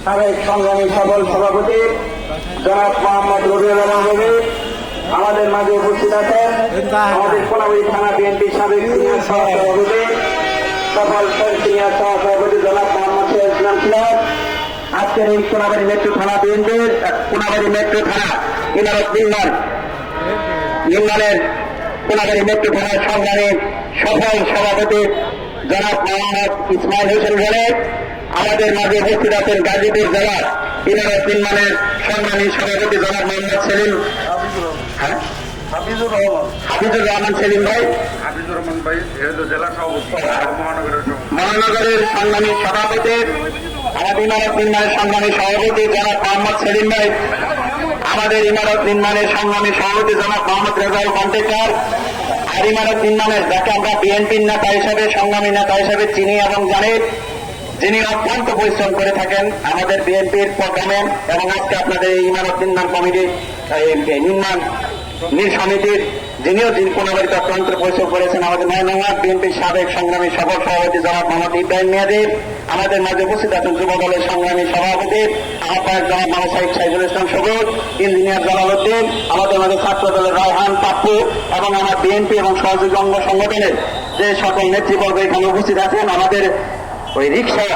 সাবেক সংগ্রামী সকল সভাপতি জনাব মোহাম্মদ রবিউল আলম রবি আমাদের মাঝে উপস্থিত আছেন। আমাদের কোনাবাড়ী থানা বিএনপির সাবেক সিনিয়র সহসভাপতি সকল সিনিয়র সহসভাপতি জনাব মোহাম্মদ শহীদ ইসলাম সিরাজ। আজকের এই কোনাবাড়ী মেট্রো থানা বিএনপির কোনাবাড়ী মেট্রো থানা ইমারত নির্মাণের কোনাবাড়ী মেট্রো থানার সংগ্রামী সফল সভাপতি জনাব মোহাম্মদ ইসমাইল হোসেন বলে আমাদের মাঝে উপস্থিত আছেন গাজীপুর জেলার ইমারত নির্মাণের সংগ্রামী সভাপতি জনাব মোহাম্মদ সেলিম হাফিজুর রহমান সেলিম ভাই, মহানগরের সংগ্রামী সভাপতি আমাদের ইমারত নির্মাণের সংগ্রামী সভাপতি জনাব মোহাম্মদ সেলিম ভাই, আমাদের ইমারত নির্মাণের সংগ্রামী সভাপতি জনাব মোহাম্মদ রেজাউল কন্ট্রাক্টর, আর ইমারত নির্মাণের যাকে আমরা বিএনপির নেতা হিসেবে সংগ্রামী নেতা হিসেবে চিনি এবং জানি, যিনি অত্যন্ত পরিশ্রম করে থাকেন আমাদের বিএনপির প্রোগ্রামে এবং আজকে আপনাদের এই ইমারত নির্মাণ কমিটি নির্মাণ সমিতির যিনিও কোনাবাড়িতে অত্যন্ত পরিশ্রম করেছেন আমাদের মহানগর বিএনপির সাবেক সংগ্রামী সফল সভাপতি জনাব মোহাম্মদ ইব্রাহিম মিয়াদি, আমাদের মাঝে উপস্থিত আছেন যুব দলের সংগ্রামী সভাপতি আহ্বায়ক জনাব মোহাম্মদ সাইদুল ইসলাম সবুজ, ইঞ্জিনিয়ার জালালউদ্দিন, আমাদের মাঝে ছাত্র দলের রায়হান পাপ্পু এবং আমার বিএনপি এবং সহযোগী অঙ্গ সংগঠনের যে সকল নেতৃবর্গ এখানে উপস্থিত আছেন। আমাদের ওই রিক্সা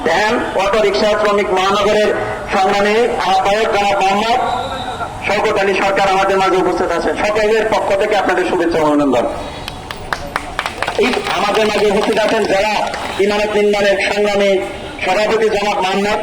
ভ্যান অটো রিক্সা শ্রমিক মহানগরের সংগ্রামী আহ্বায়ক জনাব মোহাম্মদ শওকত আলী সরকার আমাদের মাঝে উপস্থিত আছেন। সকলের পক্ষ থেকে আপনাদের শুভেচ্ছা অভিনন্দন। আমাদের মাঝে উপস্থিত আছেন জেলা ইমারত নির্মাণের সংগ্রামী সভাপতি জনাব মোহাম্মদ